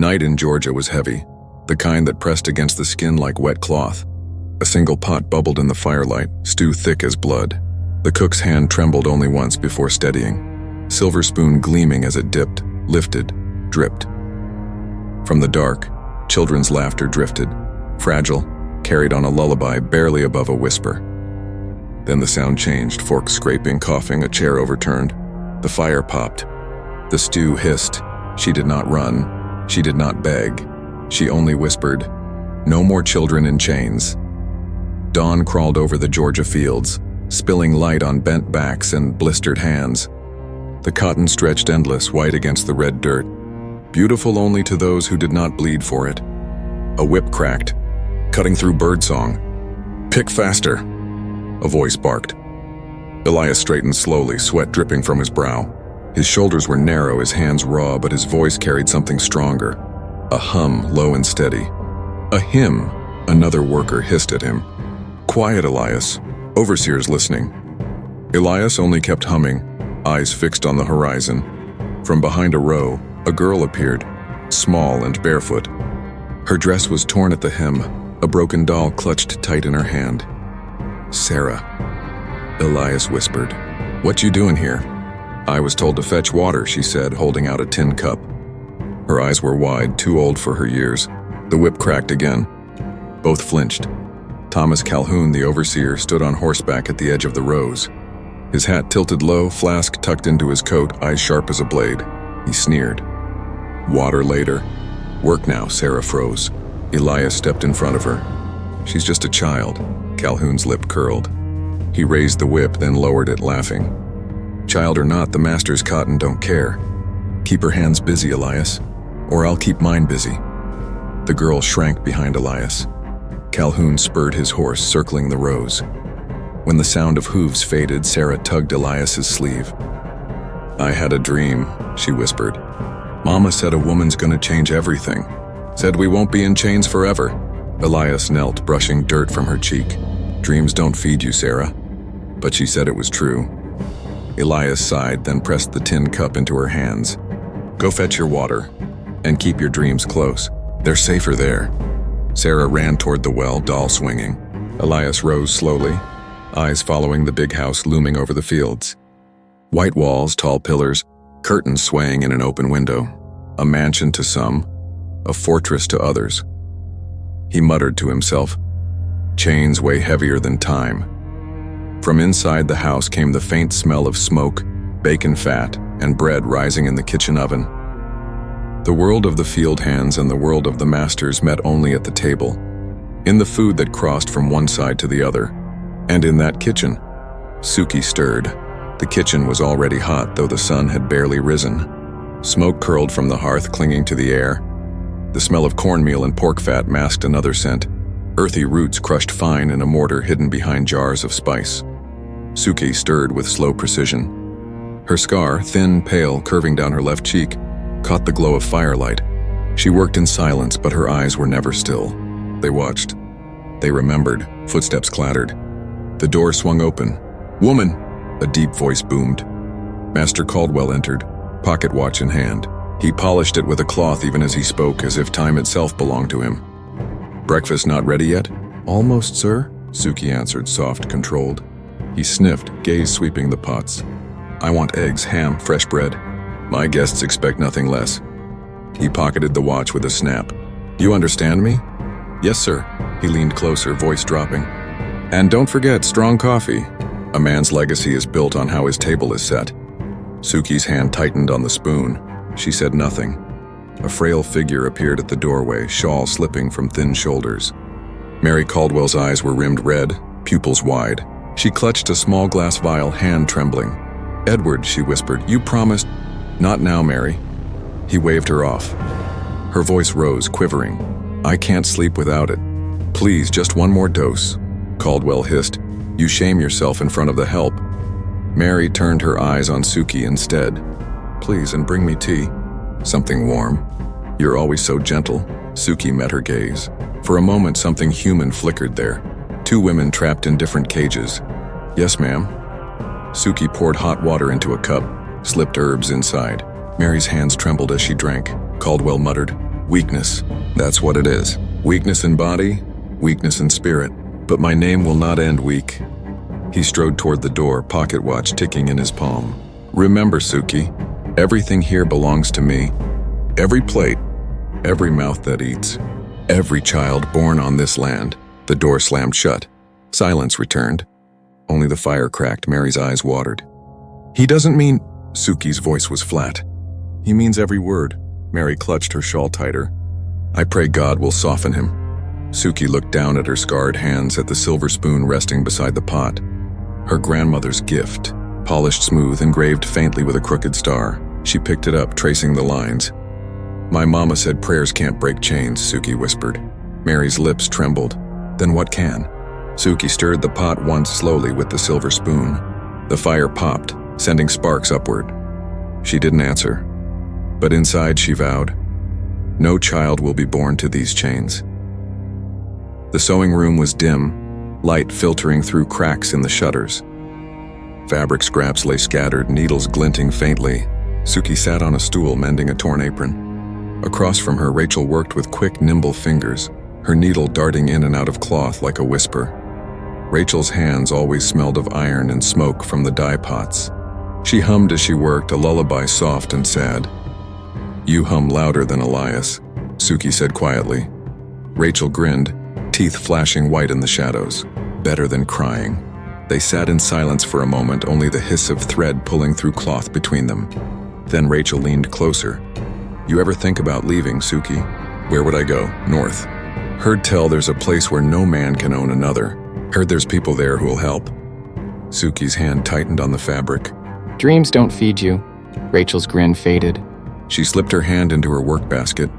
Night in Georgia was heavy, the kind that pressed against the skin like wet cloth. A single pot bubbled in the firelight, stew thick as blood. The cook's hand trembled only once before steadying, silver spoon gleaming as it dipped, lifted, dripped. From the dark, children's laughter drifted, fragile, carried on a lullaby barely above a whisper. Then the sound changed, forks scraping, coughing, a chair overturned. The fire popped. The stew hissed. She did not run. She did not beg. She only whispered, "No more children in chains." Dawn crawled over the Georgia fields, spilling light on bent backs and blistered hands. The cotton stretched endless, white against the red dirt, beautiful only to those who did not bleed for it. A whip cracked, cutting through birdsong. "Pick faster," a voice barked. Elias straightened slowly, sweat dripping from his brow. His shoulders were narrow, his hands raw, but his voice carried something stronger. A hum, low and steady. "A hymn," another worker hissed at him. "Quiet, Elias. Overseer's listening." Elias only kept humming, eyes fixed on the horizon. From behind a row, a girl appeared, small and barefoot. Her dress was torn at the hem, a broken doll clutched tight in her hand. "Sarah," Elias whispered. "What you doing here?" "I was told to fetch water," she said, holding out a tin cup. Her eyes were wide, too old for her years. The whip cracked again. Both flinched. Thomas Calhoun, the overseer, stood on horseback at the edge of the rows. His hat tilted low, flask tucked into his coat, eyes sharp as a blade. He sneered. "Water later. Work now," Sarah froze. Elias stepped in front of her. "She's just a child." Calhoun's lip curled. He raised the whip, then lowered it, laughing. "Child or not, the master's cotton don't care. Keep her hands busy, Elias, or I'll keep mine busy." The girl shrank behind Elias. Calhoun spurred his horse, circling the rows. When the sound of hooves faded, Sarah tugged Elias's sleeve. "I had a dream," she whispered. "Mama said a woman's gonna change everything. Said we won't be in chains forever." Elias knelt, brushing dirt from her cheek. "Dreams don't feed you, Sarah." But she said it was true. Elias sighed, then pressed the tin cup into her hands. "Go fetch your water, and keep your dreams close. They're safer there." Sarah ran toward the well, doll swinging. Elias rose slowly, eyes following the big house looming over the fields. White walls, tall pillars, curtains swaying in an open window. A mansion to some, a fortress to others. He muttered to himself, "Chains weigh heavier than time." From inside the house came the faint smell of smoke, bacon fat, and bread rising in the kitchen oven. The world of the field hands and the world of the masters met only at the table, in the food that crossed from one side to the other, and in that kitchen. Suki stirred. The kitchen was already hot, though the sun had barely risen. Smoke curled from the hearth, clinging to the air. The smell of cornmeal and pork fat masked another scent, earthy roots crushed fine in a mortar hidden behind jars of spice. Suki stirred with slow precision. Her scar, thin, pale, curving down her left cheek, caught the glow of firelight. She worked in silence, but her eyes were never still. They watched. They remembered. Footsteps clattered. The door swung open. "Woman!" a deep voice boomed. Master Caldwell entered, pocket watch in hand. He polished it with a cloth even as he spoke, as if time itself belonged to him. "Breakfast not ready yet?" "Almost, sir," Suki answered, soft, controlled. He sniffed, gaze sweeping the pots. "I want eggs, ham, fresh bread. My guests expect nothing less." He pocketed the watch with a snap. "You understand me?" "Yes, sir." He leaned closer, voice dropping. "And don't forget, strong coffee. A man's legacy is built on how his table is set." Suki's hand tightened on the spoon. She said nothing. A frail figure appeared at the doorway, shawl slipping from thin shoulders. Mary Caldwell's eyes were rimmed red, pupils wide. She clutched a small glass vial, hand trembling. "Edward," she whispered, "you promised—" "Not now, Mary." He waved her off. Her voice rose, quivering. "I can't sleep without it. Please, just one more dose." Caldwell hissed. "You shame yourself in front of the help." Mary turned her eyes on Suki instead. "Please, and bring me tea. Something warm. You're always so gentle." Suki met her gaze. For a moment, something human flickered there. Two women trapped in different cages. "Yes, ma'am." Suki poured hot water into a cup, slipped herbs inside. Mary's hands trembled as she drank. Caldwell muttered, Weakness. That's what it is. Weakness in body, weakness in spirit. But my name will not end weak. He strode toward the door, pocket watch ticking in his palm. Remember, Suki, everything here belongs to me. Every plate, every mouth that eats, every child born on this land. The door slammed shut. Silence returned. Only the fire cracked. Mary's eyes watered. He doesn't mean... Suki's voice was flat. He means every word. Mary clutched her shawl tighter. I pray God will soften him. Suki looked down at her scarred hands, at the silver spoon resting beside the pot. Her grandmother's gift, polished smooth, engraved faintly with a crooked star. She picked it up, tracing the lines. My mama said prayers can't break chains, Suki whispered. Mary's lips trembled. Then what can? Suki stirred the pot once slowly with the silver spoon. The fire popped, sending sparks upward. She didn't answer. But inside she vowed, no child will be born to these chains. The sewing room was dim, light filtering through cracks in the shutters. Fabric scraps lay scattered, needles glinting faintly. Suki sat on a stool mending a torn apron. Across from her, Rachel worked with quick, nimble fingers, her needle darting in and out of cloth like a whisper. Rachel's hands always smelled of iron and smoke from the dye pots. She hummed as she worked, a lullaby soft and sad. You hum louder than Elias, Suki said quietly. Rachel grinned, teeth flashing white in the shadows. Better than crying. They sat in silence for a moment, only the hiss of thread pulling through cloth between them. Then Rachel leaned closer. You ever think about leaving, Suki? Where would I go? North. Heard tell there's a place where no man can own another. Heard there's people there who'll help. Suki's hand tightened on the fabric. Dreams don't feed you. Rachel's grin faded. She slipped her hand into her work basket,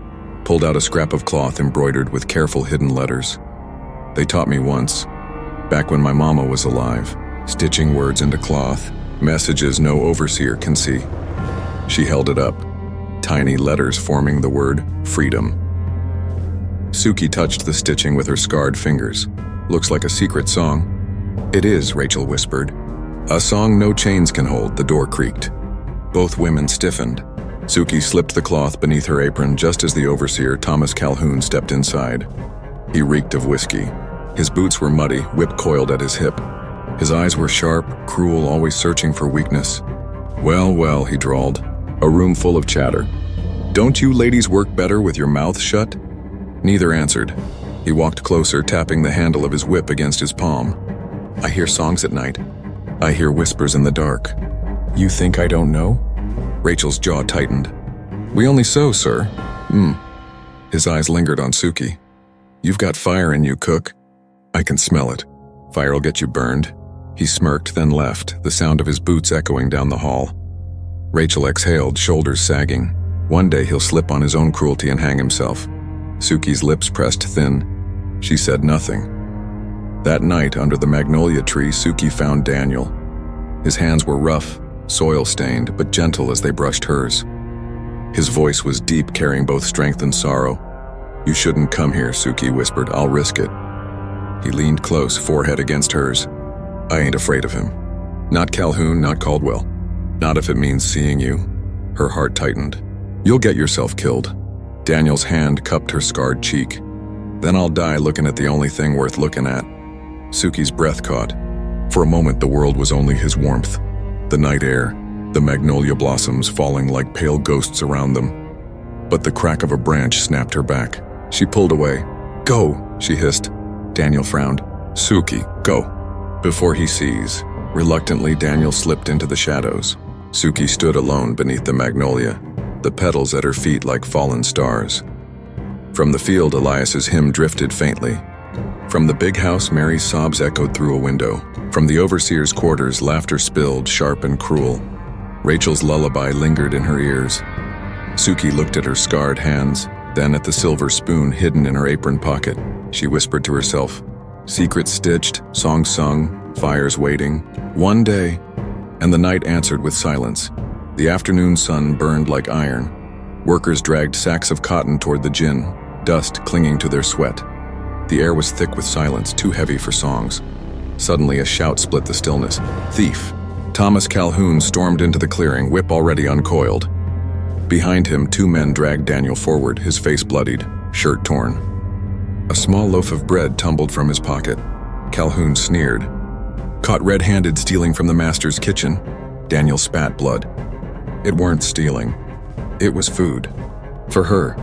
pulled out a scrap of cloth embroidered with careful hidden letters. They taught me once, back when my mama was alive, stitching words into cloth, messages no overseer can see. She held it up, tiny letters forming the word freedom. Suki touched the stitching with her scarred fingers. Looks like a secret song. It is, Rachel whispered. A song no chains can hold. The door creaked. Both women stiffened. Suki slipped the cloth beneath her apron just as the overseer, Thomas Calhoun, stepped inside. He reeked of whiskey. His boots were muddy, whip coiled at his hip. His eyes were sharp, cruel, always searching for weakness. Well, well, he drawled. A room full of chatter. Don't you ladies work better with your mouths shut? Neither answered. He walked closer, tapping the handle of his whip against his palm. I hear songs at night. I hear whispers in the dark. You think I don't know? Rachel's jaw tightened. We only sew, sir. His eyes lingered on Suki. You've got fire in you, cook. I can smell it. Fire'll get you burned. He smirked, then left, the sound of his boots echoing down the hall. Rachel exhaled, shoulders sagging. One day he'll slip on his own cruelty and hang himself. Suki's lips pressed thin. She said nothing. That night, under the magnolia tree, Suki found Daniel. His hands were rough, soil-stained, but gentle as they brushed hers. His voice was deep, carrying both strength and sorrow. You shouldn't come here, Suki whispered. I'll risk it. He leaned close, forehead against hers. I ain't afraid of him. Not Calhoun, not Caldwell. Not if it means seeing you. Her heart tightened. You'll get yourself killed. Daniel's hand cupped her scarred cheek. Then I'll die looking at the only thing worth looking at. Suki's breath caught. For a moment, the world was only his warmth. The night air, the magnolia blossoms falling like pale ghosts around them. But the crack of a branch snapped her back. She pulled away. Go, she hissed. Daniel frowned. Suki, go. Before he sees, reluctantly Daniel slipped into the shadows. Suki stood alone beneath the magnolia, the petals at her feet like fallen stars. From the field, Elias's hymn drifted faintly. From the big house, Mary's sobs echoed through a window. From the overseer's quarters, laughter spilled, sharp and cruel. Rachel's lullaby lingered in her ears. Suki looked at her scarred hands, then at the silver spoon hidden in her apron pocket. She whispered to herself, secrets stitched, songs sung, fires waiting. One day, and the night answered with silence. The afternoon sun burned like iron. Workers dragged sacks of cotton toward the gin, dust clinging to their sweat. The air was thick with silence, too heavy for songs. Suddenly, a shout split the stillness. Thief! Thomas Calhoun stormed into the clearing, whip already uncoiled. Behind him, two men dragged Daniel forward, his face bloodied, shirt torn. A small loaf of bread tumbled from his pocket. Calhoun sneered. Caught red-handed stealing from the master's kitchen, Daniel spat blood. It weren't stealing. It was food. For her.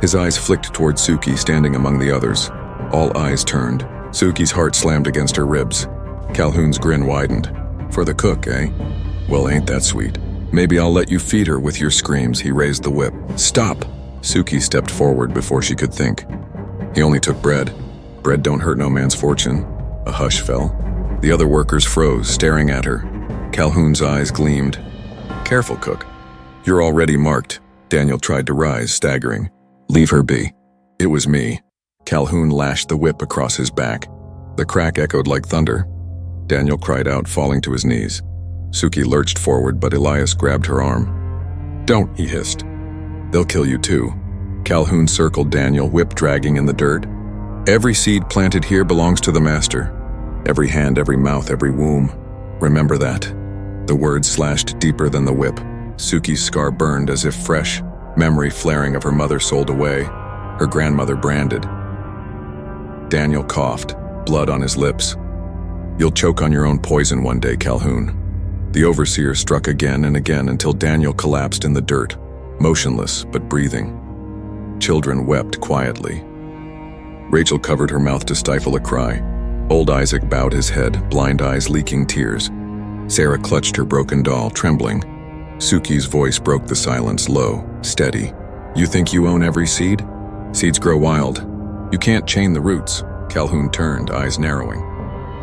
His eyes flicked toward Suki standing among the others. All eyes turned. Suki's heart slammed against her ribs. Calhoun's grin widened. For the cook, eh? Well, ain't that sweet. Maybe I'll let you feed her with your screams. He raised the whip. Stop! Suki stepped forward before she could think. He only took bread. Bread don't hurt no man's fortune. A hush fell. The other workers froze, staring at her. Calhoun's eyes gleamed. Careful, cook. You're already marked. Daniel tried to rise, staggering. Leave her be. It was me. Calhoun lashed the whip across his back. The crack echoed like thunder. Daniel cried out, falling to his knees. Suki lurched forward, but Elias grabbed her arm. Don't, he hissed. They'll kill you too. Calhoun circled Daniel, whip dragging in the dirt. Every seed planted here belongs to the master. Every hand, every mouth, every womb. Remember that. The words slashed deeper than the whip. Suki's scar burned as if fresh, memory flaring of her mother sold away, her grandmother branded. Daniel coughed, blood on his lips. You'll choke on your own poison one day, Calhoun. The overseer struck again and again until Daniel collapsed in the dirt, motionless but breathing. Children wept quietly. Rachel covered her mouth to stifle a cry. Old Isaac bowed his head, blind eyes leaking tears. Sarah clutched her broken doll, trembling. Suki's voice broke the silence, low, steady. You think you own every seed? Seeds grow wild. You can't chain the roots. Calhoun turned, eyes narrowing.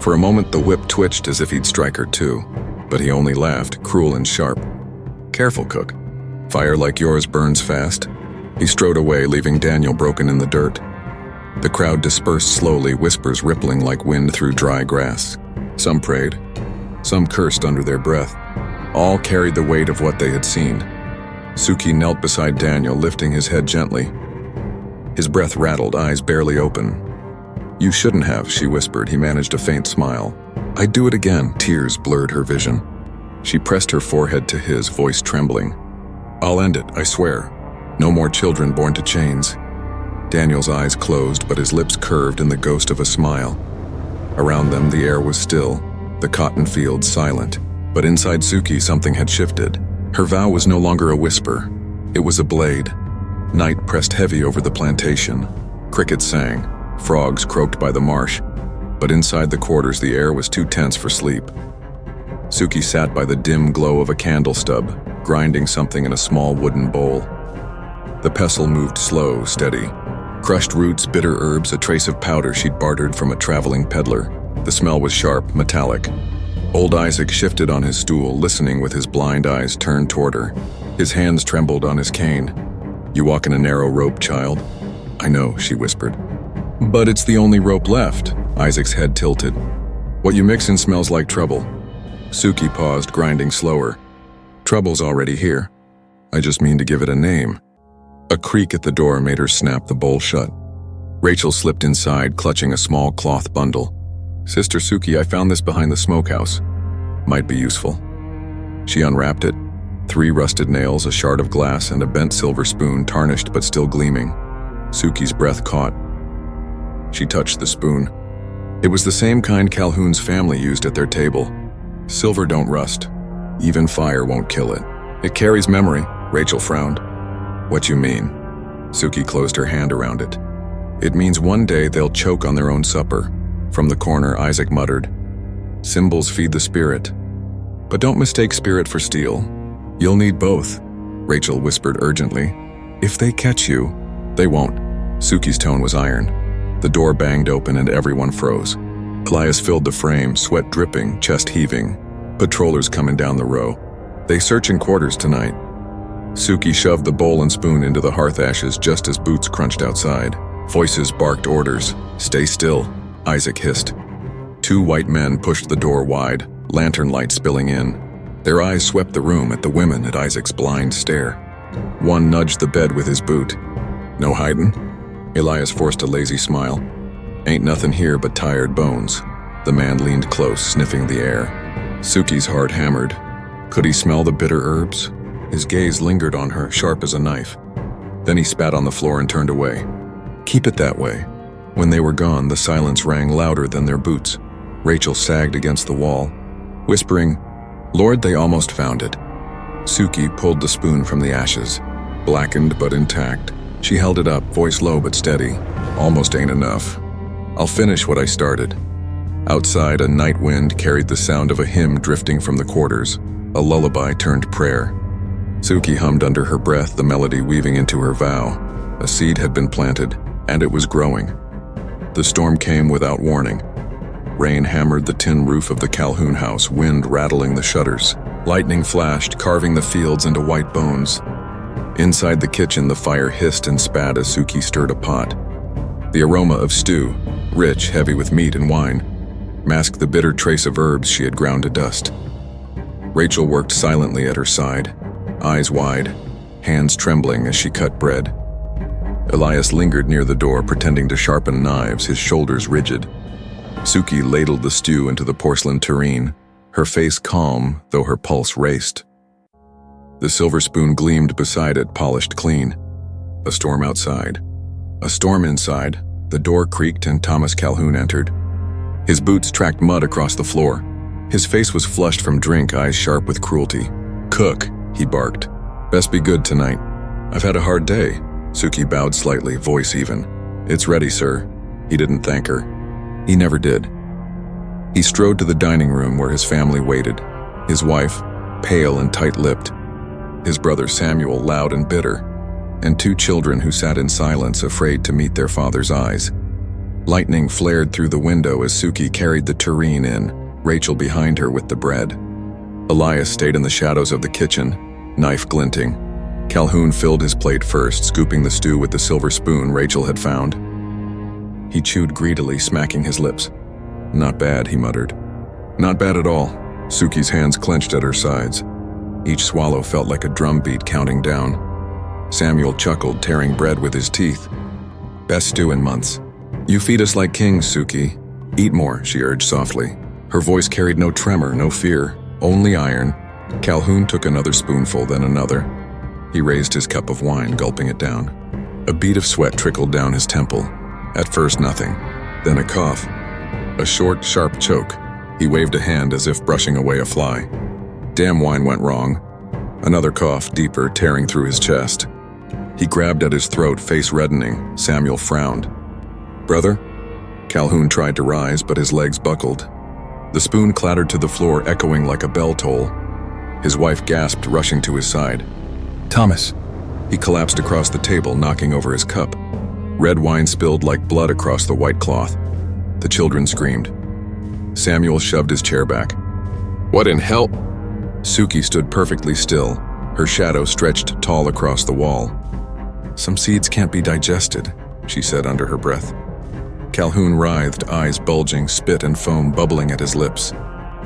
For a moment, the whip twitched as if he'd strike her too, but he only laughed, cruel and sharp. Careful, cook. Fire like yours burns fast. He strode away, leaving Daniel broken in the dirt. The crowd dispersed slowly, whispers rippling like wind through dry grass. Some prayed. Some cursed under their breath. All carried the weight of what they had seen. Suki knelt beside Daniel, lifting his head gently. His breath rattled, eyes barely open. You shouldn't have, she whispered. He managed a faint smile. I'd do it again. Tears blurred her vision. She pressed her forehead to his, voice trembling. I'll end it, I swear. No more children born to chains. Daniel's eyes closed, but his lips curved in the ghost of a smile. Around them, the air was still, the cotton fields silent. But inside Suki, something had shifted. Her vow was no longer a whisper. It was a blade. Night pressed heavy over the plantation. Crickets sang. Frogs croaked by the marsh. But inside the quarters, the air was too tense for sleep. Suki sat by the dim glow of a candle stub, grinding something in a small wooden bowl. The pestle moved slow, steady. Crushed roots, bitter herbs, a trace of powder she'd bartered from a traveling peddler. The smell was sharp, metallic. Old Isaac shifted on his stool, listening with his blind eyes turned toward her. His hands trembled on his cane. You walk in a narrow rope, child. I know, she whispered. But it's the only rope left. Isaac's head tilted. What you mix in smells like trouble. Suki paused, grinding slower. Trouble's already here. I just mean to give it a name. A creak at the door made her snap the bowl shut. Rachel slipped inside, clutching a small cloth bundle. Sister Suki, I found this behind the smokehouse. Might be useful. She unwrapped it. 3 rusted nails, a shard of glass, and a bent silver spoon, tarnished but still gleaming. Suki's breath caught. She touched the spoon. It was the same kind Calhoun's family used at their table. Silver don't rust. Even fire won't kill it. It carries memory. Rachel frowned. What you mean? Suki closed her hand around it. It means one day they'll choke on their own supper. From the corner, Isaac muttered. Symbols feed the spirit. But don't mistake spirit for steel. You'll need both, Rachel whispered urgently. If they catch you, they won't. Suki's tone was iron. The door banged open and everyone froze. Elias filled the frame, sweat dripping, chest heaving. Patrollers coming down the row. They search in quarters tonight. Suki shoved the bowl and spoon into the hearth ashes just as boots crunched outside. Voices barked orders. Stay still, Isaac hissed. 2 white men pushed the door wide, lantern light spilling in. Their eyes swept the room, at the women, at Isaac's blind stare. One nudged the bed with his boot. No hidin'? Elias forced a lazy smile. Ain't nothing here but tired bones. The man leaned close, sniffing the air. Suki's heart hammered. Could he smell the bitter herbs? His gaze lingered on her, sharp as a knife. Then he spat on the floor and turned away. Keep it that way. When they were gone, the silence rang louder than their boots. Rachel sagged against the wall, whispering, "Lord, they almost found it." Suki pulled the spoon from the ashes. Blackened but intact, she held it up, voice low but steady. "Almost ain't enough. I'll finish what I started." Outside, a night wind carried the sound of a hymn drifting from the quarters, a lullaby turned prayer. Suki hummed under her breath, the melody weaving into her vow. A seed had been planted, and it was growing. The storm came without warning. Rain hammered the tin roof of the Calhoun house, wind rattling the shutters. Lightning flashed, carving the fields into white bones. Inside the kitchen, the fire hissed and spat as Suki stirred a pot. The aroma of stew, rich, heavy with meat and wine, masked the bitter trace of herbs she had ground to dust. Rachel worked silently at her side, eyes wide, hands trembling as she cut bread. Elias lingered near the door, pretending to sharpen knives, his shoulders rigid. Suki ladled the stew into the porcelain tureen, her face calm, though her pulse raced. The silver spoon gleamed beside it, polished clean. A storm outside. A storm inside. The door creaked and Thomas Calhoun entered. His boots tracked mud across the floor. His face was flushed from drink, eyes sharp with cruelty. "Cook," he barked. "Best be good tonight." "I've had a hard day." Suki bowed slightly, voice even. "It's ready, sir." He didn't thank her. He never did. He strode to the dining room where his family waited. His wife, pale and tight-lipped. His brother Samuel, loud and bitter. And 2 children who sat in silence, afraid to meet their father's eyes. Lightning flared through the window as Suki carried the tureen in, Rachel behind her with the bread. Elias stayed in the shadows of the kitchen, knife glinting. Calhoun filled his plate first, scooping the stew with the silver spoon Rachel had found. He chewed greedily, smacking his lips. "Not bad," he muttered. "Not bad at all." Suki's hands clenched at her sides. Each swallow felt like a drumbeat counting down. Samuel chuckled, tearing bread with his teeth. "Best stew in months." "You feed us like kings, Suki. Eat more," she urged softly. Her voice carried no tremor, no fear, only iron. Calhoun took another spoonful, then another. He raised his cup of wine, gulping it down. A bead of sweat trickled down his temple. At first nothing, then a cough. A short, sharp choke. He waved a hand as if brushing away a fly. Damn wine went wrong. Another cough, deeper, tearing through his chest. He grabbed at his throat, face reddening. Samuel frowned. "Brother?" Calhoun tried to rise, but his legs buckled. The spoon clattered to the floor, echoing like a bell toll. His wife gasped, rushing to his side. "Thomas!" He collapsed across the table, knocking over his cup. Red wine spilled like blood across the white cloth. The children screamed. Samuel shoved his chair back. "What in hell?" Suki stood perfectly still, her shadow stretched tall across the wall. "Some seeds can't be digested," she said under her breath. Calhoun writhed, eyes bulging, spit and foam bubbling at his lips.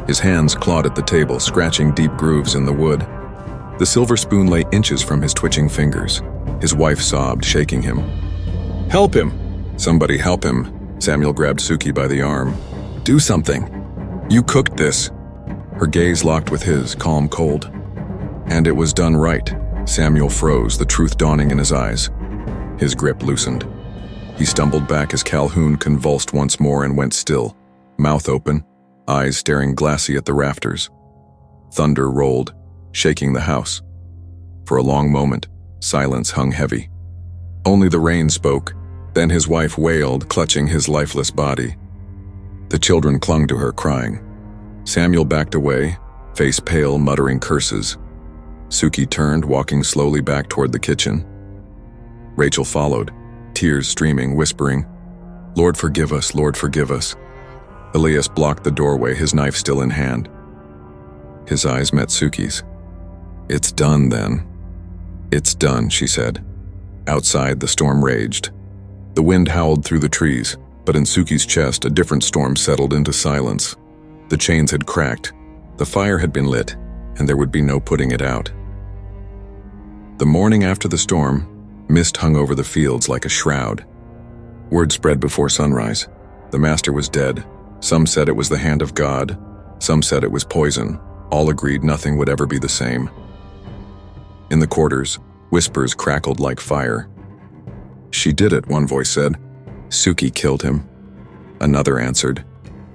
His hands clawed at the table, scratching deep grooves in the wood. The silver spoon lay inches from his twitching fingers. His wife sobbed, shaking him. "Help him!" "Somebody help him!" Samuel grabbed Suki by the arm. "Do something! You cooked this!" Her gaze locked with his, calm, cold. "And it was done right." Samuel froze, the truth dawning in his eyes. His grip loosened. He stumbled back as Calhoun convulsed once more and went still, mouth open, eyes staring glassy at the rafters. Thunder rolled, shaking the house. For a long moment, silence hung heavy. Only the rain spoke, then his wife wailed, clutching his lifeless body. The children clung to her, crying. Samuel backed away, face pale, muttering curses. Suki turned, walking slowly back toward the kitchen. Rachel followed, tears streaming, whispering, "Lord, forgive us, Lord, forgive us." Elias blocked the doorway, his knife still in hand. His eyes met Suki's. "It's done, then." "It's done," she said. Outside, the storm raged. The wind howled through the trees, but in Suki's chest, a different storm settled into silence. The chains had cracked, the fire had been lit, and there would be no putting it out. The morning after the storm, mist hung over the fields like a shroud. Word spread before sunrise. The master was dead. Some said it was the hand of God. Some said it was poison. All agreed nothing would ever be the same. In the quarters, whispers crackled like fire. "She did it," one voice said. "Suki killed him." Another answered,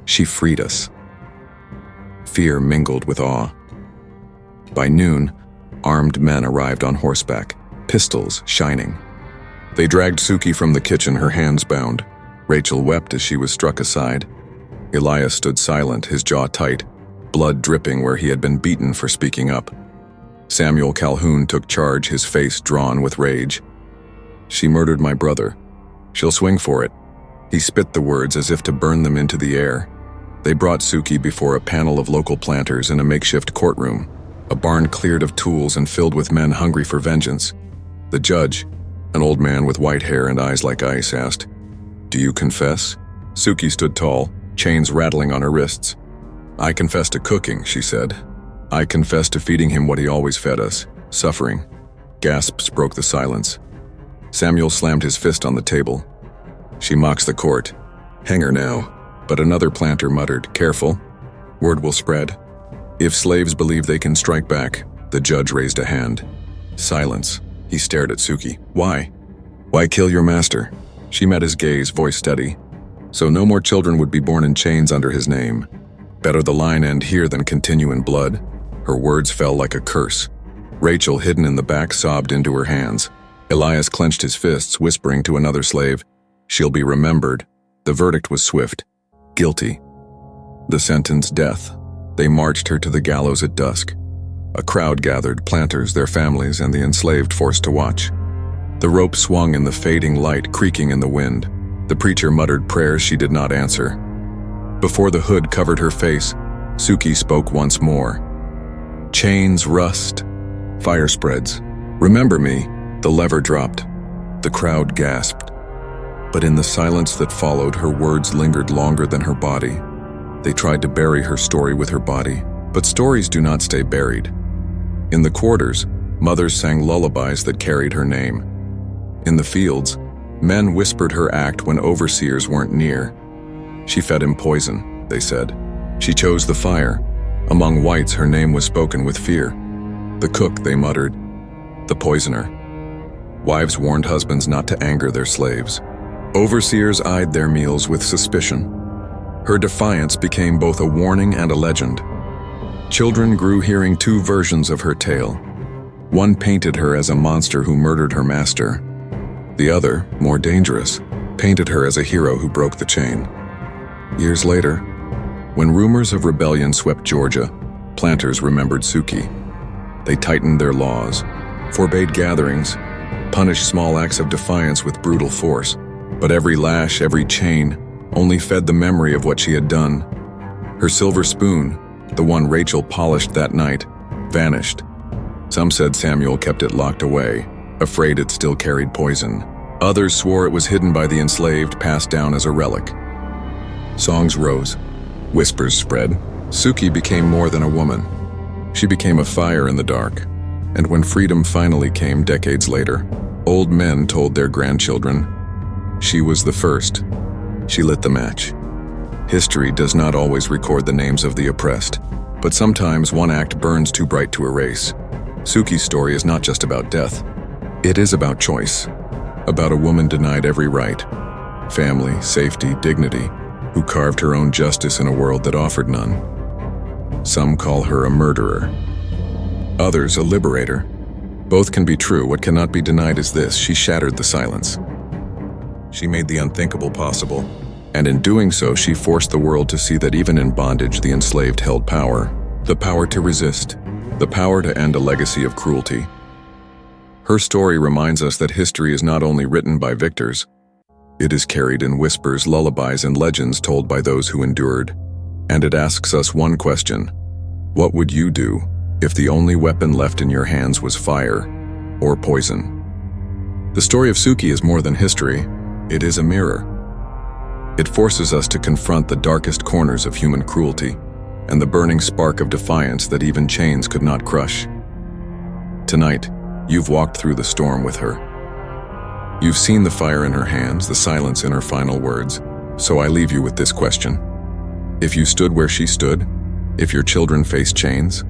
"She freed us." Fear mingled with awe. By noon, armed men arrived on horseback, pistols shining. They dragged Suki from the kitchen, her hands bound. Rachel wept as she was struck aside. Elias stood silent, his jaw tight, blood dripping where he had been beaten for speaking up. Samuel Calhoun took charge, his face drawn with rage. "She murdered my brother. She'll swing for it." He spit the words as if to burn them into the air. They brought Suki before a panel of local planters in a makeshift courtroom, a barn cleared of tools and filled with men hungry for vengeance. The judge, an old man with white hair and eyes like ice, asked, "Do you confess?" Suki stood tall, chains rattling on her wrists. "I confess to cooking," she said. "I confess to feeding him what he always fed us, suffering." Gasps broke the silence. Samuel slammed his fist on the table. "She mocks the court. Hang her now." But another planter muttered, "Careful. Word will spread. If slaves believe they can strike back." The judge raised a hand. Silence. He stared at Suki. "Why? Why kill your master?" She met his gaze, voice steady. "So no more children would be born in chains under his name. Better the line end here than continue in blood." Her words fell like a curse. Rachel, hidden in the back, sobbed into her hands. Elias clenched his fists, whispering to another slave, "She'll be remembered." The verdict was swift. Guilty. The sentence, death. They marched her to the gallows at dusk. A crowd gathered, planters, their families, and the enslaved forced to watch. The rope swung in the fading light, creaking in the wind. The preacher muttered prayers she did not answer. Before the hood covered her face, Suki spoke once more. "Chains rust. Fire spreads. Remember me." The lever dropped. The crowd gasped. But in the silence that followed, her words lingered longer than her body. They tried to bury her story with her body, but stories do not stay buried. In the quarters, mothers sang lullabies that carried her name. In the fields, men whispered her act when overseers weren't near. She fed him poison, they said. She chose the fire. Among whites, her name was spoken with fear. The cook, they muttered. The poisoner. Wives warned husbands not to anger their slaves. Overseers eyed their meals with suspicion. Her defiance became both a warning and a legend. Children grew hearing two versions of her tale. One painted her as a monster who murdered her master. The other, more dangerous, painted her as a hero who broke the chain. Years later, when rumors of rebellion swept Georgia, planters remembered Suki. They tightened their laws, forbade gatherings, punished small acts of defiance with brutal force. But every lash, every chain, only fed the memory of what she had done. Her silver spoon, the one Rachel polished that night, vanished. Some said Samuel kept it locked away, afraid it still carried poison. Others swore it was hidden by the enslaved, passed down as a relic. Songs rose. Whispers spread. Suki became more than a woman. She became a fire in the dark. And when freedom finally came decades later, old men told their grandchildren, she was the first. She lit the match. History does not always record the names of the oppressed, but sometimes one act burns too bright to erase. Suki's story is not just about death. It is about choice, about a woman denied every right, family, safety, dignity, who carved her own justice in a world that offered none. Some call her a murderer, others a liberator. Both can be true. What cannot be denied is this: she shattered the silence. She made the unthinkable possible, and in doing so, she forced the world to see that even in bondage, the enslaved held power. The power to resist, the power to end a legacy of cruelty. Her story reminds us that history is not only written by victors, it is carried in whispers, lullabies, and legends told by those who endured. And it asks us one question: what would you do if the only weapon left in your hands was fire or poison? The story of Suki is more than history. It is a mirror. It forces us to confront the darkest corners of human cruelty and the burning spark of defiance that even chains could not crush. Tonight, you've walked through the storm with her. You've seen the fire in her hands, the silence in her final words. So I leave you with this question. If you stood where she stood, if your children faced chains,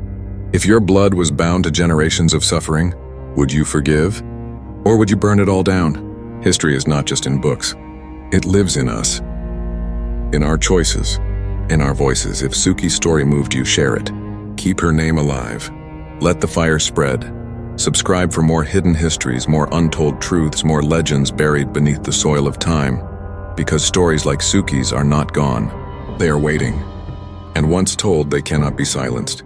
if your blood was bound to generations of suffering, Would you forgive? Or would you burn it all down? History is not just in books. It lives in us. In our choices. In our voices. If Suki's story moved you, share it. Keep her name alive. Let the fire spread. Subscribe for more hidden histories, more untold truths, more legends buried beneath the soil of time. Because stories like Suki's are not gone. They are waiting. And once told, they cannot be silenced.